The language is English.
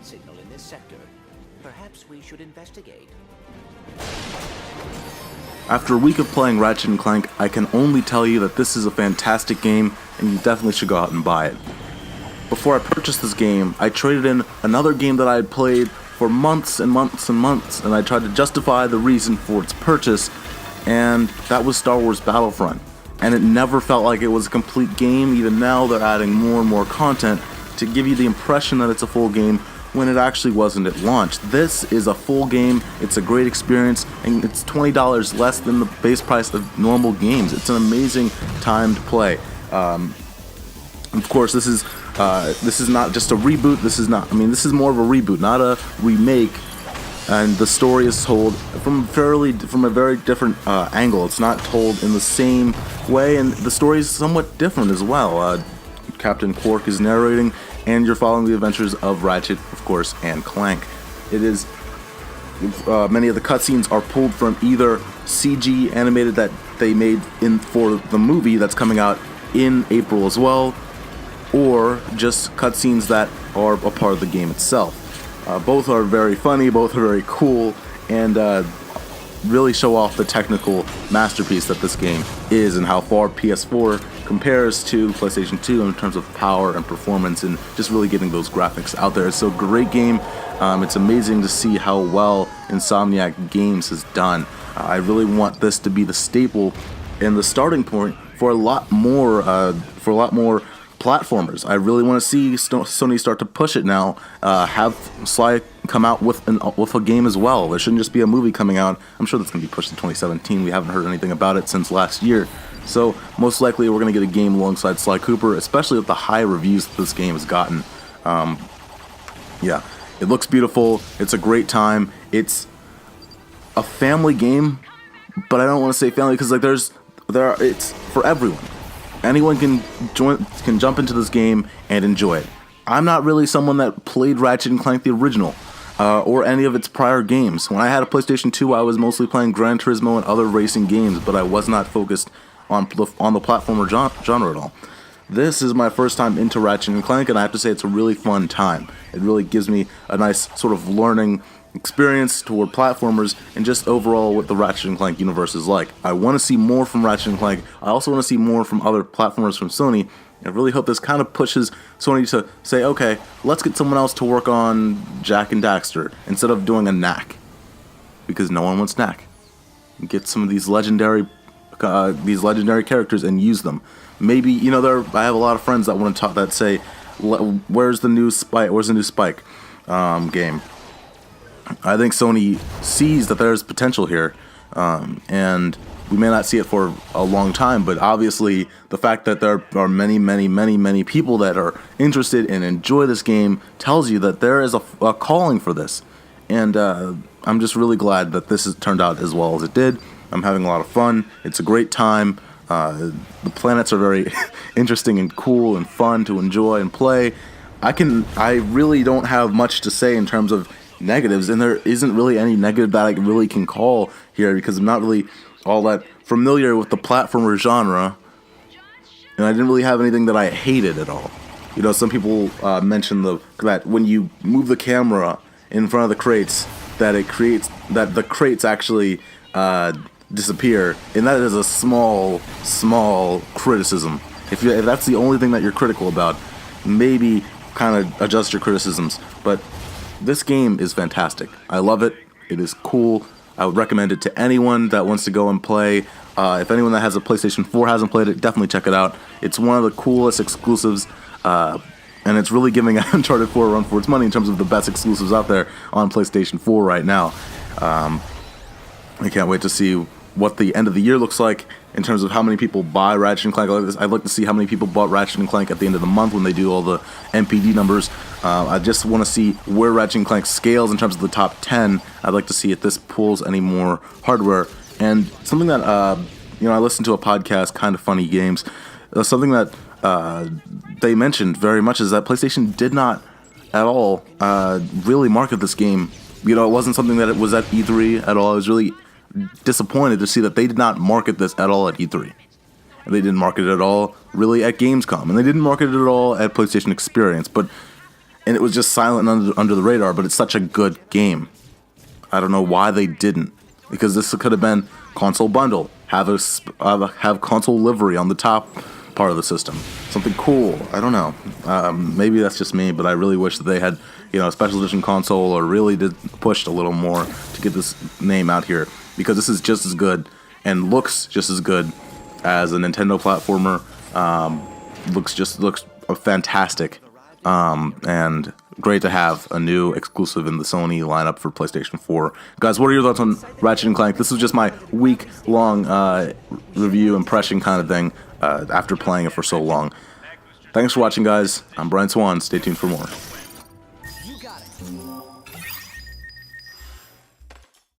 signal in this sector. Perhaps we should investigate. After a week of playing Ratchet & Clank, I can only tell you that this is a fantastic game, and you definitely should go out and buy it. Before I purchased this game, I traded in another game that I had played for months and months and months, and I tried to justify the reason for its purchase, and that was Star Wars Battlefront. And it never felt like it was a complete game. Even now they're adding more and more content to give you the impression that it's a full game when it actually wasn't at launch. This is a full game, it's a great experience, and it's $20 less than the base price of normal games. It's an amazing time to play. Of course, this is not just a reboot. This is more of a reboot, not a remake. And the story is told from a very different angle. It's not told in the same way, and the story is somewhat different as well. Captain Quark is narrating, and you're following the adventures of Ratchet, of course, and Clank. It is many of the cutscenes are pulled from either CG animated that they made for the movie that's coming out in April as well, or just cutscenes that are a part of the game itself. Both are very funny, both are very cool, and really show off the technical masterpiece that this game is and how far PS4 compares to PlayStation 2 in terms of power and performance and just really getting those graphics out there. It's a great game. It's amazing to see how well Insomniac Games has done. I really want this to be the staple and the starting point for a lot more platformers. I really want to see Sony start to push it now. Have Sly come out with a game as well. There shouldn't just be a movie coming out. I'm sure that's going to be pushed to 2017. We haven't heard anything about it since last year. So most likely we're going to get a game alongside Sly Cooper, especially with the high reviews that this game has gotten. Yeah, it looks beautiful. It's a great time. It's a family game, but I don't want to say family because it's for everyone. Anyone can jump into this game and enjoy it. I'm not really someone that played Ratchet & Clank the original or any of its prior games. When I had a PlayStation 2, I was mostly playing Gran Turismo and other racing games, but I was not focused on the platformer genre at all. This is my first time into Ratchet & Clank, and I have to say it's a really fun time. It really gives me a nice sort of learning experience toward platformers and just overall what the Ratchet & Clank universe is like. I want to see more from Ratchet & Clank. I also want to see more from other platformers from Sony. I really hope this kind of pushes Sony to say, okay, let's get someone else to work on Jak and Daxter instead of doing a Knack, because no one wants Knack. Get some of these legendary characters and use them. Maybe, I have a lot of friends that want to talk that say, where's the new Spike game? I think Sony sees that there's potential here, and we may not see it for a long time, but obviously the fact that there are many people that are interested and enjoy this game tells you that there is a calling for this, and I'm just really glad that this has turned out as well as it did. I'm having a lot of fun. It's a great time. The planets are very interesting and cool and fun to enjoy and play. I really don't have much to say in terms of negatives, and there isn't really any negative that I really can call here because I'm not really all that familiar with the platformer genre, and I didn't really have anything that I hated at all. Some people mention that when you move the camera in front of the crates, that the crates actually disappear, and that is a small criticism. If that's the only thing that you're critical about, maybe kind of adjust your criticisms. But this game is fantastic. I love it. It is cool. I would recommend it to anyone that wants to go and play. If anyone that has a PlayStation 4 hasn't played it, definitely check it out. It's one of the coolest exclusives, and it's really giving Uncharted 4 a run for its money in terms of the best exclusives out there on PlayStation 4 right now. I can't wait to see what the end of the year looks like in terms of how many people buy Ratchet & Clank. I'd like to see how many people bought Ratchet & Clank at the end of the month when they do all the NPD numbers. I just want to see where Ratchet & Clank scales in terms of the top 10. I'd like to see if this pulls any more hardware. And something that, I listened to a podcast, Kind of Funny Games. Something that they mentioned very much is that PlayStation did not at all really market this game. It wasn't something that it was at E3 at all. I was really disappointed to see that they did not market this at all at E3. And they didn't market it at all really at Gamescom, and they didn't market it at all at PlayStation Experience. But and it was just silent under the radar, but it's such a good game. I don't know why they didn't, because this could have been console bundle, have console livery on the top part of the system, something cool. I don't know. Maybe that's just me, but I really wish that they had, a special edition console, or really pushed a little more to get this name out here, because this is just as good and looks just as good as a Nintendo platformer. Looks fantastic, and great to have a new exclusive in the Sony lineup for PlayStation 4. Guys, what are your thoughts on Ratchet & Clank? This was just my week-long review impression kind of thing after playing it for so long. Thanks for watching, guys. I'm Brian Swan. Stay tuned for more.